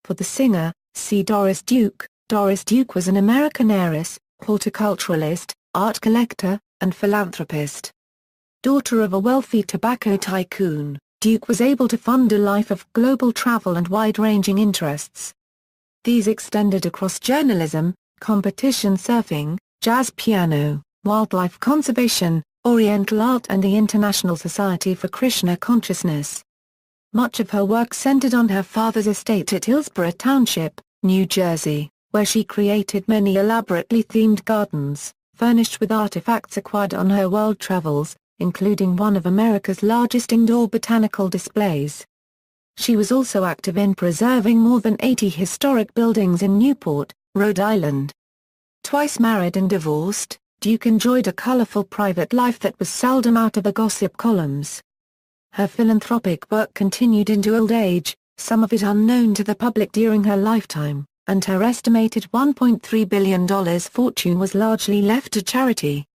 For the singer, see Doris Duke. Doris Duke was an American heiress, horticulturalist, art collector, and philanthropist. Daughter of a wealthy tobacco tycoon, Duke was able to fund a life of global travel and wide-ranging interests. These extended across journalism, competition surfing, jazz piano, wildlife conservation, Oriental art and the International Society for Krishna Consciousness. Much of her work centered on her father's estate at Hillsborough Township, New Jersey, where she created many elaborately themed gardens, furnished with artifacts acquired on her world travels, including one of America's largest indoor botanical displays. She was also active in preserving more than 80 historic buildings in Newport, Rhode Island. Twice married and divorced, Duke enjoyed a colorful private life that was seldom out of the gossip columns. Her philanthropic work continued into old age, some of it unknown to the public during her lifetime, and her estimated $1.3 billion fortune was largely left to charity.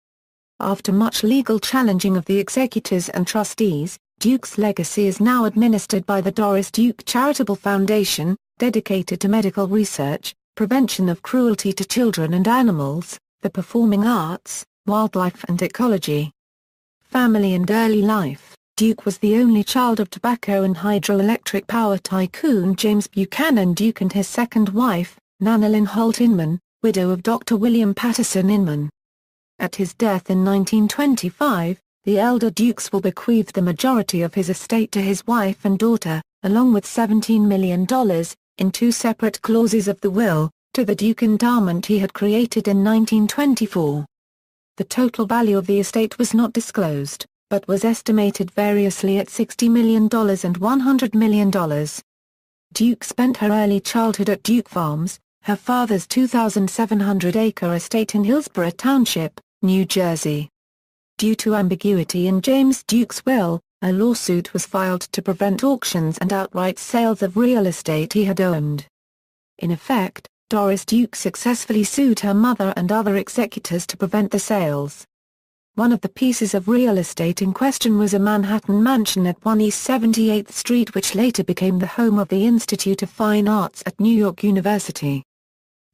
After much legal challenging of the executors and trustees, Duke's legacy is now administered by the Doris Duke Charitable Foundation, dedicated to medical research, prevention of cruelty to children and animals, the performing arts, wildlife and ecology. Family and early life. Duke was the only child of tobacco and hydroelectric power tycoon James Buchanan Duke and his second wife, Nanalyn Holt Inman, widow of Dr. William Patterson Inman. At his death in 1925, the elder Dukes will bequeath the majority of his estate to his wife and daughter, along with $17 million, in two separate clauses of the will, to the Duke endowment he had created in 1924. The total value of the estate was not disclosed, but was estimated variously at $60 million and $100 million. Duke spent her early childhood at Duke Farms, her father's 2,700-acre estate in Hillsborough Township, New Jersey. Due to ambiguity in James Duke's will, a lawsuit was filed to prevent auctions and outright sales of real estate he had owned. In effect, Doris Duke successfully sued her mother and other executors to prevent the sales. One of the pieces of real estate in question was a Manhattan mansion at 1 East 78th Street, which later became the home of the Institute of Fine Arts at New York University.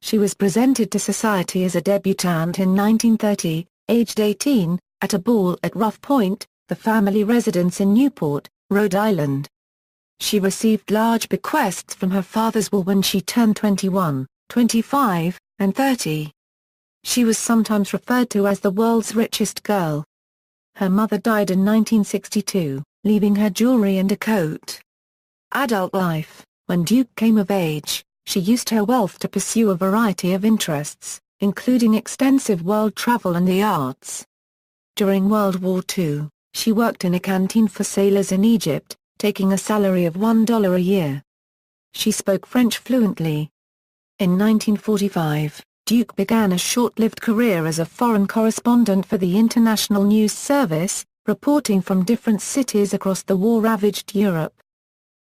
She was presented to society as a debutante in 1930, aged 18, at a ball at Rough Point, the family residence in Newport, Rhode Island. She received large bequests from her father's will when she turned 21, 25, and 30. She was sometimes referred to as the world's richest girl. Her mother died in 1962, leaving her jewelry and a coat. Adult life. When Duke came of age, she used her wealth to pursue a variety of interests, including extensive world travel and the arts. During World War II, she worked in a canteen for sailors in Egypt, taking a salary of $1 a year. She spoke French fluently. In 1945, Duke began a short-lived career as a foreign correspondent for the International News Service, reporting from different cities across the war-ravaged Europe.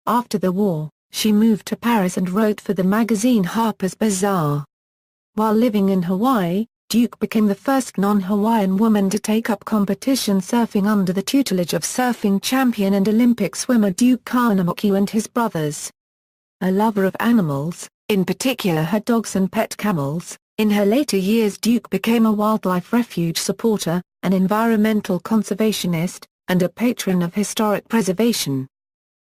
After the war, she moved to Paris and wrote for the magazine Harper's Bazaar. While living in Hawaii, Duke became the first non-Hawaiian woman to take up competition surfing under the tutelage of surfing champion and Olympic swimmer Duke Kahanamoku and his brothers. A lover of animals, in particular her dogs and pet camels, in her later years Duke became a wildlife refuge supporter, an environmental conservationist, and a patron of historic preservation.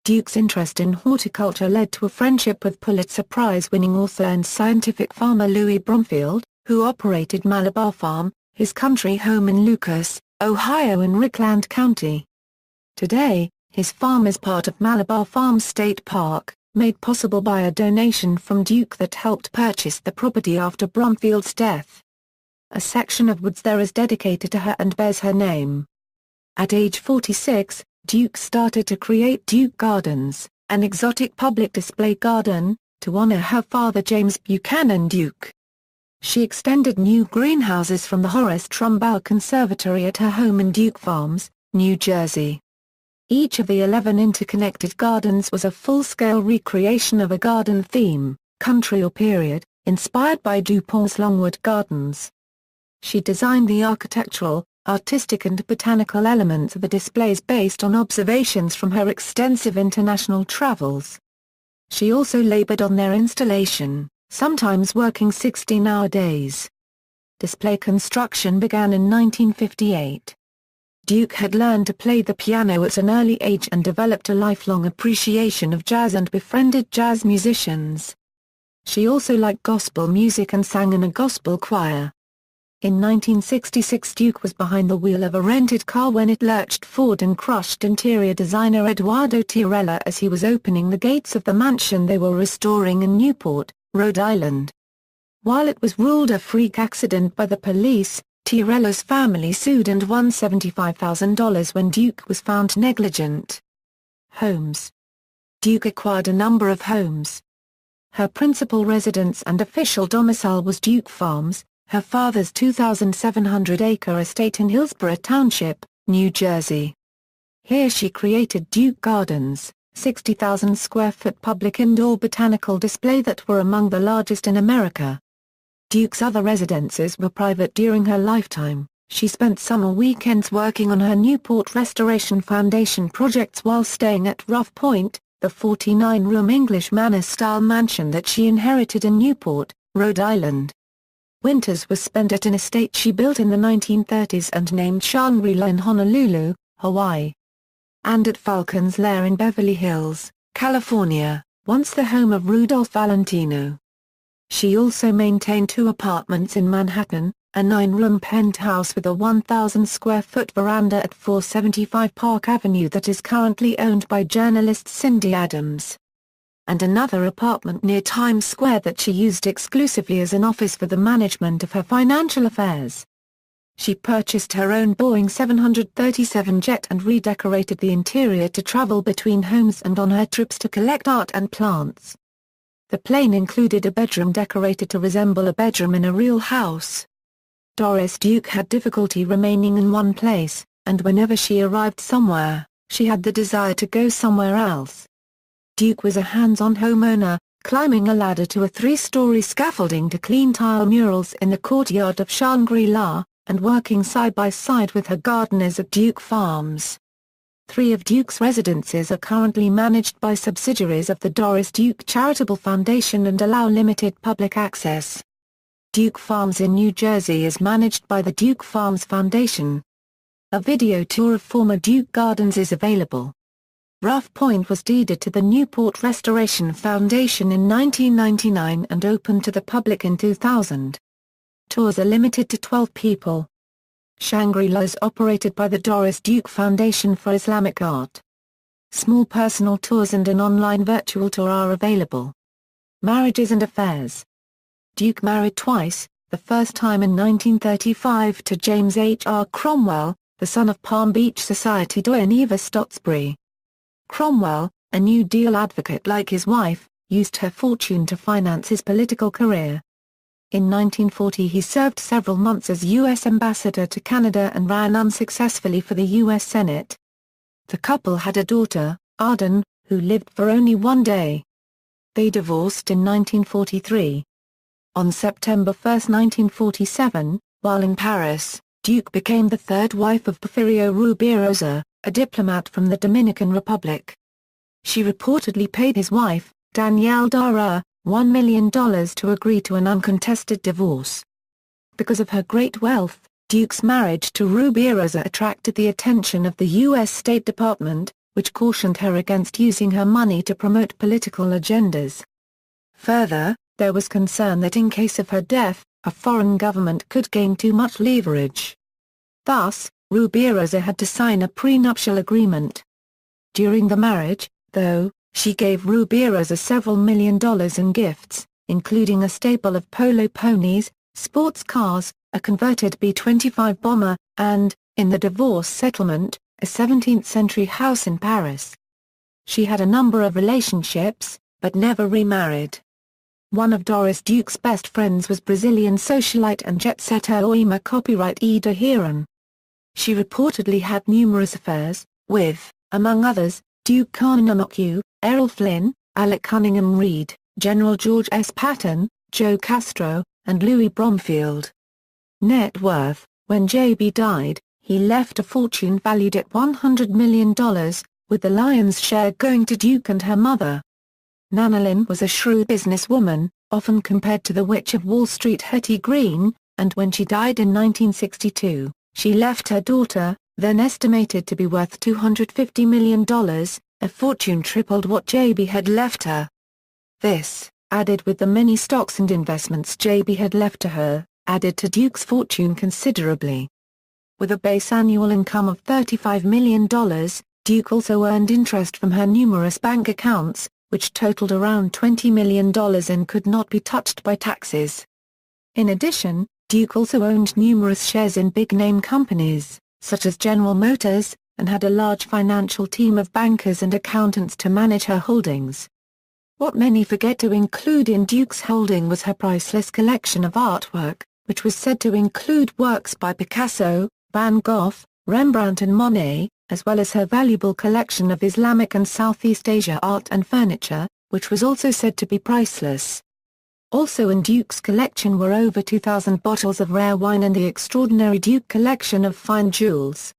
Duke's interest in horticulture led to a friendship with Pulitzer Prize-winning author and scientific farmer Louis Bromfield, who operated Malabar Farm, his country home in Lucas, Ohio in Rickland County. Today, his farm is part of Malabar Farm State Park, made possible by a donation from Duke that helped purchase the property after Bromfield's death. A section of woods there is dedicated to her and bears her name. At age 46, Duke started to create Duke Gardens, an exotic public display garden, to honor her father James Buchanan Duke. She extended new greenhouses from the Horace Trumbull Conservatory at her home in Duke Farms, New Jersey. Each of the 11 interconnected gardens was a full-scale recreation of a garden theme, country or period, inspired by DuPont's Longwood Gardens. She designed the architectural, artistic and botanical elements of the displays based on observations from her extensive international travels. She also labored on their installation, sometimes working 16-hour days. Display construction began in 1958. Duke had learned to play the piano at an early age and developed a lifelong appreciation of jazz and befriended jazz musicians. She also liked gospel music and sang in a gospel choir. In 1966, Duke was behind the wheel of a rented car when it lurched forward and crushed interior designer Eduardo Tirella as he was opening the gates of the mansion they were restoring in Newport, Rhode Island. While it was ruled a freak accident by the police, Tirella's family sued and won $75,000 when Duke was found negligent. Homes. Duke acquired a number of homes. Her principal residence and official domicile was Duke Farms, her father's 2,700-acre estate in Hillsborough Township, New Jersey. Here she created Duke Gardens, 60,000-square-foot public indoor botanical display that were among the largest in America. Duke's other residences were private during her lifetime. She spent summer weekends working on her Newport Restoration Foundation projects while staying at Rough Point, the 49-room English manor-style mansion that she inherited in Newport, Rhode Island. Winters were spent at an estate she built in the 1930s and named Shangri-La in Honolulu, Hawaii. And at Falcon's Lair in Beverly Hills, California, once the home of Rudolph Valentino. She also maintained 2 apartments in Manhattan, a 9-room penthouse with a 1,000-square-foot veranda at 475 Park Avenue that is currently owned by journalist Cindy Adams, and another apartment near Times Square that she used exclusively as an office for the management of her financial affairs. She purchased her own Boeing 737 jet and redecorated the interior to travel between homes and on her trips to collect art and plants. The plane included a bedroom decorated to resemble a bedroom in a real house. Doris Duke had difficulty remaining in one place, and whenever she arrived somewhere, she had the desire to go somewhere else. Duke was a hands-on homeowner, climbing a ladder to a 3-story scaffolding to clean tile murals in the courtyard of Shangri-La, and working side by side with her gardeners at Duke Farms. 3 of Duke's residences are currently managed by subsidiaries of the Doris Duke Charitable Foundation and allow limited public access. Duke Farms in New Jersey is managed by the Duke Farms Foundation. A video tour of former Duke Gardens is available. Rough Point was deeded to the Newport Restoration Foundation in 1999 and opened to the public in 2000. Tours are limited to 12 people. Shangri-La is operated by the Doris Duke Foundation for Islamic Art. Small personal tours and an online virtual tour are available. Marriages and affairs. Duke married twice, the first time in 1935 to James H. R. Cromwell, the son of Palm Beach Society doyen Eva Stotesbury. Cromwell, a New Deal advocate like his wife, used her fortune to finance his political career. In 1940 he served several months as U.S. ambassador to Canada and ran unsuccessfully for the U.S. Senate. The couple had a daughter, Arden, who lived for only 1 day. They divorced in 1943. On September 1, 1947, while in Paris, Duke became the 3rd wife of Porfirio Rubirosa, a diplomat from the Dominican Republic. She reportedly paid his wife, Danielle Dara, $1 million to agree to an uncontested divorce. Because of her great wealth, Duke's marriage to Rubirosa attracted the attention of the U.S. State Department, which cautioned her against using her money to promote political agendas. Further, there was concern that in case of her death, a foreign government could gain too much leverage. Thus, Rubirosa had to sign a prenuptial agreement. During the marriage, though, she gave Rubirosa several $1 million in gifts, including a stable of polo ponies, sports cars, a converted B-25 bomber, and, in the divorce settlement, a 17th-century house in Paris. She had a number of relationships, but never remarried. One of Doris Duke's best friends was Brazilian socialite and jet-setter Oima copyright Ida Heron. She reportedly had numerous affairs, with, among others, Duke Kahanamoku, Errol Flynn, Alec Cunningham Reid, General George S. Patton, Joe Castro, and Louis Bromfield. Net worth: when J.B. died, he left a fortune valued at $100 million, with the lion's share going to Duke and her mother. Nanolyn was a shrewd businesswoman, often compared to the Witch of Wall Street Hetty Green, and when she died in 1962, she left her daughter, then estimated to be worth $250 million, a fortune tripled what JB had left her. This, added with the many stocks and investments JB had left to her, added to Duke's fortune considerably. With a base annual income of $35 million, Duke also earned interest from her numerous bank accounts, which totaled around $20 million and could not be touched by taxes. In addition, Duke also owned numerous shares in big-name companies, such as General Motors, and had a large financial team of bankers and accountants to manage her holdings. What many forget to include in Duke's holding was her priceless collection of artwork, which was said to include works by Picasso, Van Gogh, Rembrandt and Monet, as well as her valuable collection of Islamic and Southeast Asia art and furniture, which was also said to be priceless. Also in Duke's collection were over 2,000 bottles of rare wine and the extraordinary Duke collection of fine jewels.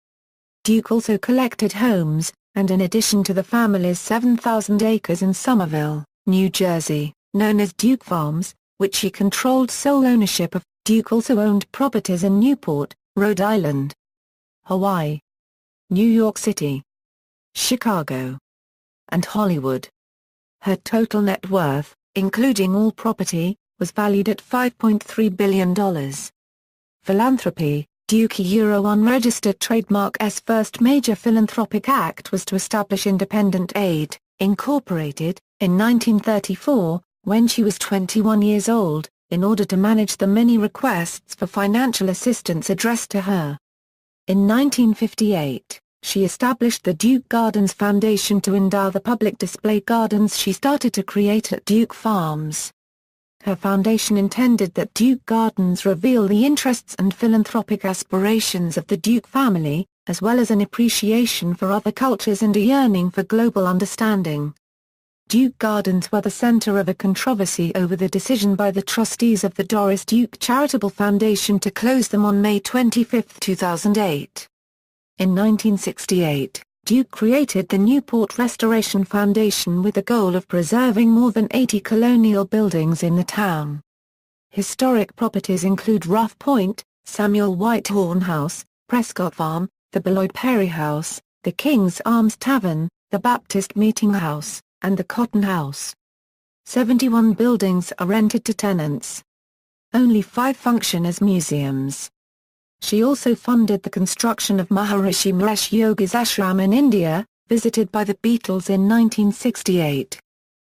Duke also collected homes, and in addition to the family's 7,000 acres in Somerville, New Jersey, known as Duke Farms, which she controlled sole ownership of, Duke also owned properties in Newport, Rhode Island, Hawaii, New York City, Chicago, and Hollywood. Her total net worth, including all property, was valued at $5.3 billion. Philanthropy. Duke unregistered trademark's first major philanthropic act was to establish Independent Aid, Incorporated, in 1934, when she was 21 years old, in order to manage the many requests for financial assistance addressed to her. In 1958, she established the Duke Gardens Foundation to endow the public display gardens she started to create at Duke Farms. Her foundation intended that Duke Gardens reveal the interests and philanthropic aspirations of the Duke family, as well as an appreciation for other cultures and a yearning for global understanding. Duke Gardens were the center of a controversy over the decision by the trustees of the Doris Duke Charitable Foundation to close them on May 25, 2008. In 1968, Duke created the Newport Restoration Foundation with the goal of preserving more than 80 colonial buildings in the town. Historic properties include Rough Point, Samuel Whitehorn House, Prescott Farm, the Beloit Perry House, the King's Arms Tavern, the Baptist Meeting House, and the Cotton House. 71 buildings are rented to tenants. Only 5 function as museums. She also funded the construction of Maharishi Mahesh Yogi's ashram in India, visited by the Beatles in 1968.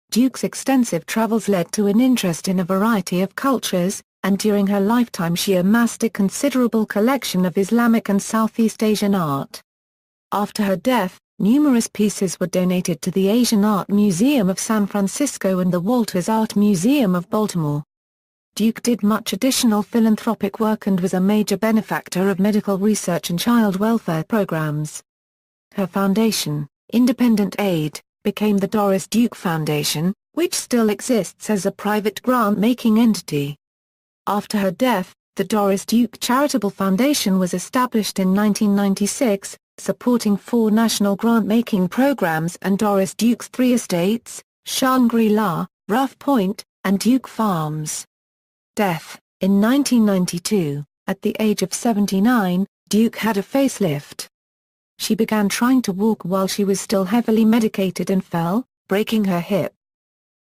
Duke's extensive travels led to an interest in a variety of cultures, and during her lifetime she amassed a considerable collection of Islamic and Southeast Asian art. After her death, numerous pieces were donated to the Asian Art Museum of San Francisco and the Walters Art Museum of Baltimore. Duke did much additional philanthropic work and was a major benefactor of medical research and child welfare programs. Her foundation, Independent Aid, became the Doris Duke Foundation, which still exists as a private grant-making entity. After her death, the Doris Duke Charitable Foundation was established in 1996, supporting 4 national grant-making programs and Doris Duke's 3 estates, Shangri-La, Rough Point, and Duke Farms. Death. In 1992, at the age of 79, Duke had a facelift. She began trying to walk while she was still heavily medicated and fell, breaking her hip.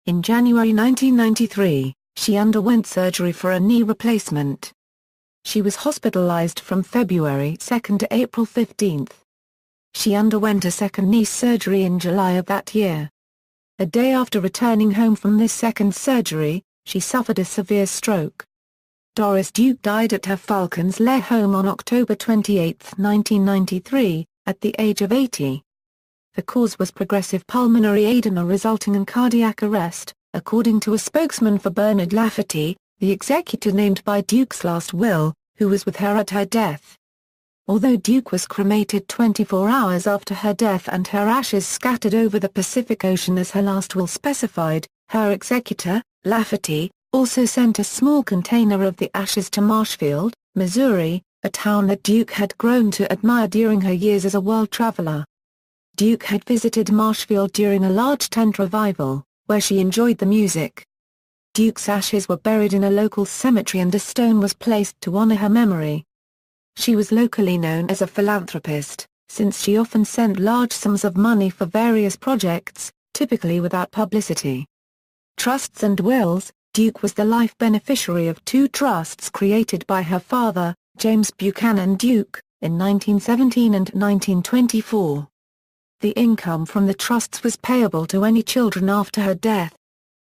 In January 1993, she underwent surgery for a knee replacement. She was hospitalized from February 2 to April 15. She underwent a second knee surgery in July of that year. A day after returning home from this second surgery, she suffered a severe stroke. Doris Duke died at her Falcons Lair home on October 28, 1993, at the age of 80. The cause was progressive pulmonary edema resulting in cardiac arrest, according to a spokesman for Bernard Lafferty, the executor named by Duke's last will, who was with her at her death. Although Duke was cremated 24 hours after her death and her ashes scattered over the Pacific Ocean as her last will specified, her executor, Lafferty, also sent a small container of the ashes to Marshfield, Missouri, a town that Duke had grown to admire during her years as a world traveler. Duke had visited Marshfield during a large tent revival, where she enjoyed the music. Duke's ashes were buried in a local cemetery and a stone was placed to honor her memory. She was locally known as a philanthropist, since she often sent large sums of money for various projects, typically without publicity. Trusts and wills. Duke was the life beneficiary of two trusts created by her father, James Buchanan Duke, in 1917 and 1924. The income from the trusts was payable to any children after her death.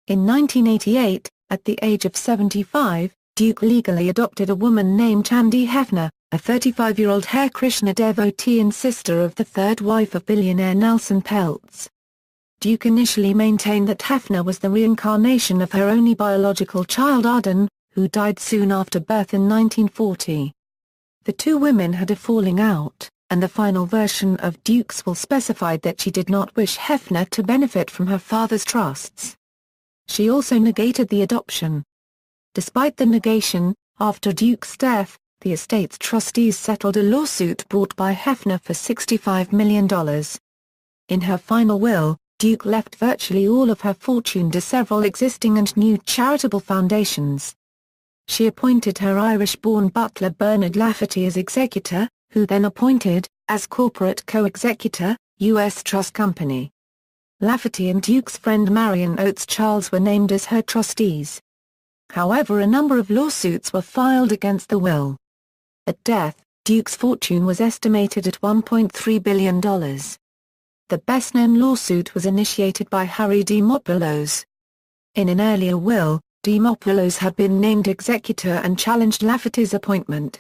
In 1988, at the age of 75, Duke legally adopted a woman named Chandi Hefner, a 35-year-old Hare Krishna devotee and sister of the third wife of billionaire Nelson Peltz. Duke initially maintained that Hefner was the reincarnation of her only biological child Arden, who died soon after birth in 1940. The two women had a falling out, and the final version of Duke's will specified that she did not wish Hefner to benefit from her father's trusts. She also negated the adoption. Despite the negation, after Duke's death, the estate's trustees settled a lawsuit brought by Hefner for $65 million. In her final will, Duke left virtually all of her fortune to several existing and new charitable foundations. She appointed her Irish-born butler Bernard Lafferty as executor, who then appointed, as corporate co-executor, U.S. Trust Company. Lafferty and Duke's friend Marion Oates Charles were named as her trustees. However, a number of lawsuits were filed against the will. At death, Duke's fortune was estimated at $1.3 billion. The best-known lawsuit was initiated by Harry Dimopoulos. In an earlier will, Dimopoulos had been named executor and challenged Lafferty's appointment.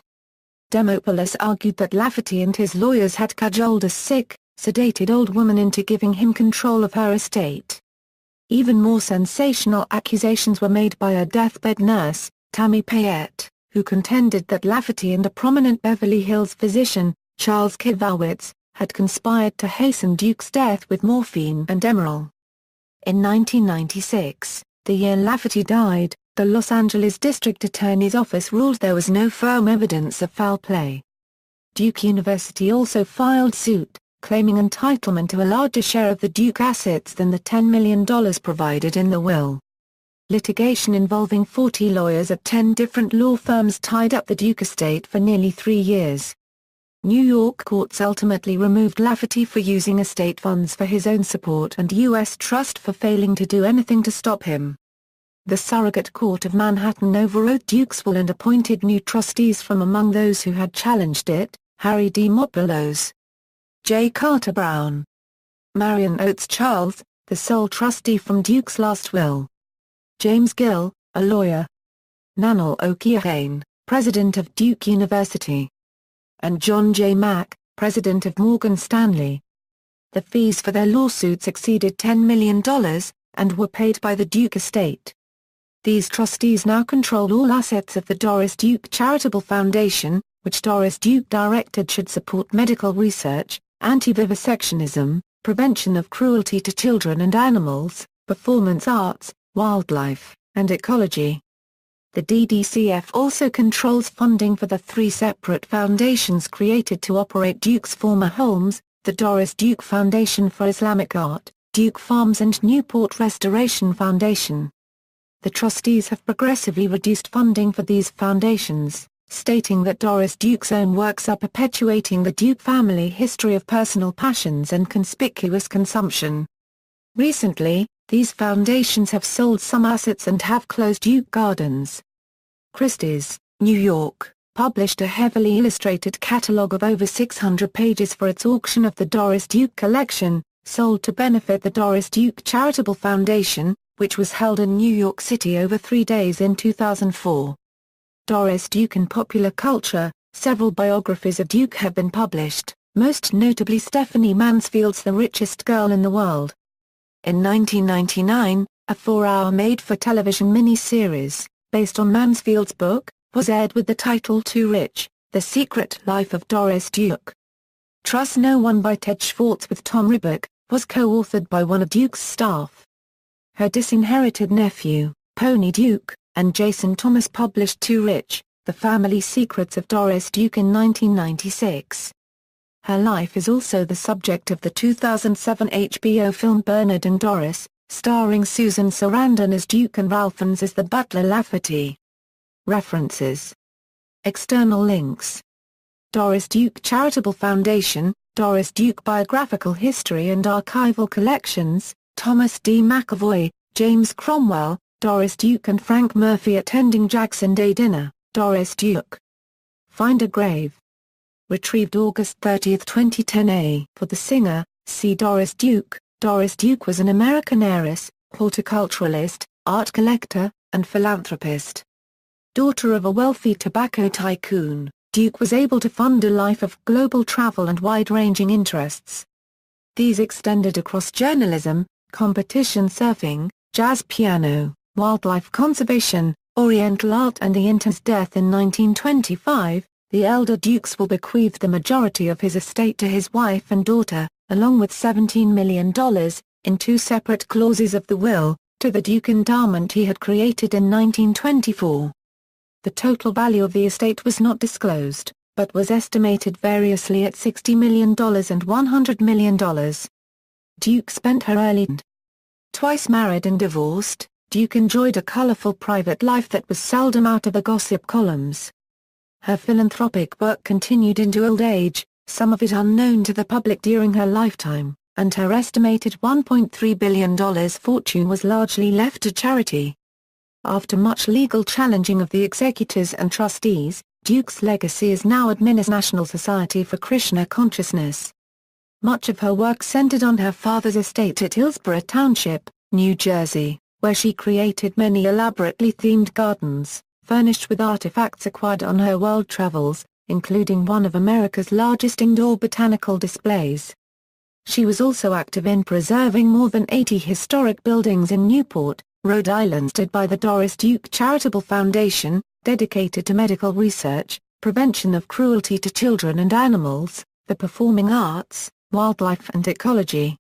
Dimopoulos argued that Lafferty and his lawyers had cajoled a sick, sedated old woman into giving him control of her estate. Even more sensational accusations were made by a deathbed nurse, Tammy Payette, who contended that Lafferty and a prominent Beverly Hills physician, Charles Kivowitz, had conspired to hasten Duke's death with morphine and Demerol. In 1996, the year Lafferty died, the Los Angeles District Attorney's Office ruled there was no firm evidence of foul play. Duke University also filed suit, claiming entitlement to a larger share of the Duke assets than the $10 million provided in the will. Litigation involving 40 lawyers at 10 different law firms tied up the Duke estate for nearly 3 years. New York courts ultimately removed Lafferty for using estate funds for his own support and U.S. Trust for failing to do anything to stop him. The Surrogate Court of Manhattan overrode Duke's will and appointed new trustees from among those who had challenged it: Harry Dimopoulos, J. Carter Brown, Marion Oates Charles, the sole trustee from Duke's last will, James Gill, a lawyer, Nanal O'Keohane, president of Duke University, and John J. Mack, president of Morgan Stanley. The fees for their lawsuits exceeded $10 million, and were paid by the Duke estate. These trustees now control all assets of the Doris Duke Charitable Foundation, which Doris Duke directed should support medical research, anti-vivisectionism, prevention of cruelty to children and animals, performance arts, wildlife, and ecology. The DDCF also controls funding for the 3 separate foundations created to operate Duke's former homes, the Doris Duke Foundation for Islamic Art, Duke Farms and Newport Restoration Foundation. The trustees have progressively reduced funding for these foundations, stating that Doris Duke's own works are perpetuating the Duke family history of personal passions and conspicuous consumption. Recently, these foundations have sold some assets and have closed Duke Gardens. Christie's, New York, published a heavily illustrated catalog of over 600 pages for its auction of the Doris Duke collection, sold to benefit the Doris Duke Charitable Foundation, which was held in New York City over 3 days in 2004. Doris Duke in popular culture. Several biographies of Duke have been published, most notably Stephanie Mansfield's The Richest Girl in the World. In 1999, a 4-hour made-for-television mini-series, based on Mansfield's book, was aired with the title Too Rich: The Secret Life of Doris Duke. Trust No One by Ted Schwartz with Tom Ribbock, was co-authored by one of Duke's staff. Her disinherited nephew, Pony Duke, and Jason Thomas published Too Rich: The Family Secrets of Doris Duke in 1996. Her life is also the subject of the 2007 HBO film Bernard and Doris, starring Susan Sarandon as Duke and Ralph Fiennes as the butler Lafferty. References. External links. Doris Duke Charitable Foundation, Doris Duke Biographical History and Archival Collections, Thomas D. McAvoy, James Cromwell, Doris Duke and Frank Murphy attending Jackson Day dinner, Doris Duke. Find a grave. Retrieved August 30, 2010. For the singer, see Doris Duke. Doris Duke was an American heiress, horticulturalist, art collector, and philanthropist. Daughter of a wealthy tobacco tycoon, Duke was able to fund a life of global travel and wide-ranging interests. These extended across journalism, competition surfing, jazz piano, wildlife conservation, Oriental art and the Inter's death in 1925. The elder Dukes will bequeath the majority of his estate to his wife and daughter, along with $17 million, in two separate clauses of the will, to the Duke endowment he had created in 1924. The total value of the estate was not disclosed, but was estimated variously at $60 million and $100 million. Duke spent her early twice married and divorced. Duke enjoyed a colorful private life that was seldom out of the gossip columns. Her philanthropic work continued into old age, some of it unknown to the public during her lifetime, and her estimated $1.3 billion fortune was largely left to charity. After much legal challenging of the executors and trustees, Duke's legacy is now administered by the National Society for Krishna Consciousness. Much of her work centered on her father's estate at Hillsborough Township, New Jersey, where she created many elaborately themed gardens, furnished with artifacts acquired on her world travels, including one of America's largest indoor botanical displays. She was also active in preserving more than 80 historic buildings in Newport, Rhode Island, led by the Doris Duke Charitable Foundation, dedicated to medical research, prevention of cruelty to children and animals, the performing arts, wildlife and ecology.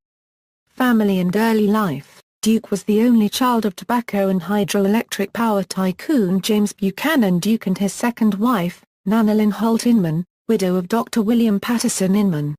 Family and early life. Duke was the only child of tobacco and hydroelectric power tycoon James Buchanan Duke and his second wife, Nanalyn Holt Inman, widow of Dr. William Patterson Inman.